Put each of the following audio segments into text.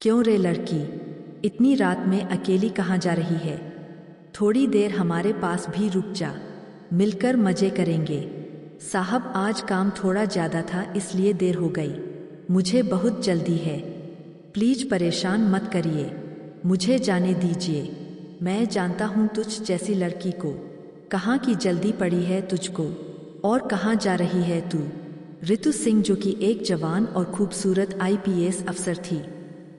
क्यों रे लड़की, इतनी रात में अकेली कहाँ जा रही है? थोड़ी देर हमारे पास भी रुक जा, मिलकर मजे करेंगे। साहब आज काम थोड़ा ज़्यादा था इसलिए देर हो गई, मुझे बहुत जल्दी है। प्लीज परेशान मत करिए, मुझे जाने दीजिए। मैं जानता हूँ तुझ जैसी लड़की को, कहाँ की जल्दी पड़ी है तुझको, और कहाँ जा रही है तू? रितु सिंह जो कि एक जवान और खूबसूरत आईपीएस अफसर थी,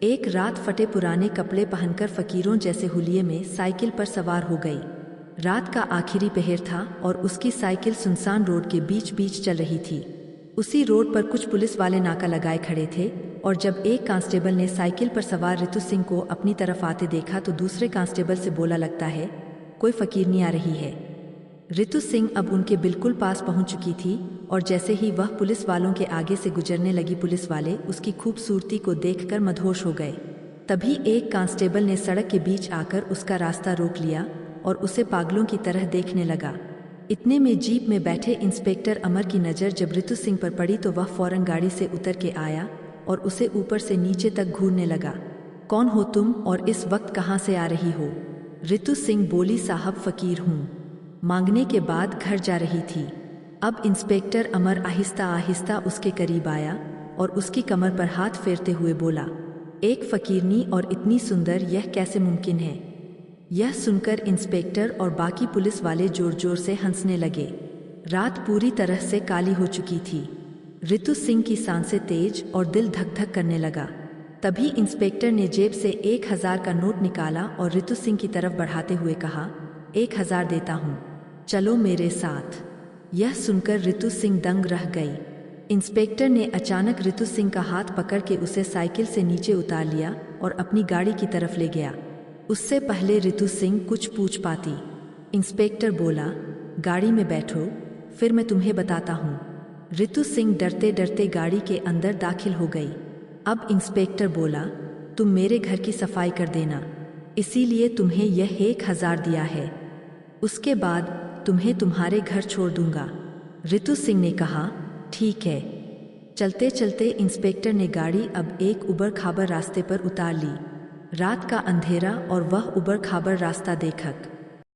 एक रात फटे पुराने कपड़े पहनकर फकीरों जैसे हुलिये में साइकिल पर सवार हो गई। रात का आखिरी पहर था और उसकी साइकिल सुनसान रोड के बीच बीच चल रही थी। उसी रोड पर कुछ पुलिस वाले नाका लगाए खड़े थे और जब एक कांस्टेबल ने साइकिल पर सवार रितु सिंह को अपनी तरफ आते देखा तो दूसरे कांस्टेबल से बोला, लगता है कोई फकीरनी आ रही है। रितु सिंह अब उनके बिल्कुल पास पहुंच चुकी थी और जैसे ही वह पुलिस वालों के आगे से गुजरने लगी, पुलिस वाले उसकी खूबसूरती को देखकर मदहोश हो गए। तभी एक कांस्टेबल ने सड़क के बीच आकर उसका रास्ता रोक लिया और उसे पागलों की तरह देखने लगा। इतने में जीप में बैठे इंस्पेक्टर अमर की नज़र जब रितु सिंह पर पड़ी तो वह फौरन गाड़ी से उतर के आया और उसे ऊपर से नीचे तक घूरने लगा। कौन हो तुम और इस वक्त कहाँ से आ रही हो? रितु सिंह बोली, साहब फकीर हूँ, मांगने के बाद घर जा रही थी। अब इंस्पेक्टर अमर आहिस्ता आहिस्ता उसके करीब आया और उसकी कमर पर हाथ फेरते हुए बोला, एक फकीरनी और इतनी सुंदर, यह कैसे मुमकिन है? यह सुनकर इंस्पेक्टर और बाकी पुलिस वाले जोर जोर से हंसने लगे। रात पूरी तरह से काली हो चुकी थी। रितु सिंह की सांसें तेज और दिल धक धक करने लगा। तभी इंस्पेक्टर ने जेब से 1000 का नोट निकाला और रितु सिंह की तरफ बढ़ाते हुए कहा, 1000 देता हूँ, चलो मेरे साथ। यह सुनकर रितु सिंह दंग रह गई। इंस्पेक्टर ने अचानक रितु सिंह का हाथ पकड़ के उसे साइकिल से नीचे उतार लिया और अपनी गाड़ी की तरफ ले गया। उससे पहले रितु सिंह कुछ पूछ पाती, इंस्पेक्टर बोला, गाड़ी में बैठो, फिर मैं तुम्हें बताता हूँ। रितु सिंह डरते डरते गाड़ी के अंदर दाखिल हो गई। अब इंस्पेक्टर बोला, तुम मेरे घर की सफाई कर देना, इसीलिए तुम्हें यह 1000 दिया है, उसके बाद तुम्हें तुम्हारे घर छोड़ दूंगा। रितु सिंह ने कहा, ठीक है। चलते चलते इंस्पेक्टर ने गाड़ी अब एक उबड़ खाबड़ रास्ते पर उतार ली। रात का अंधेरा और वह उबड़ खाबड़ रास्ता देखकर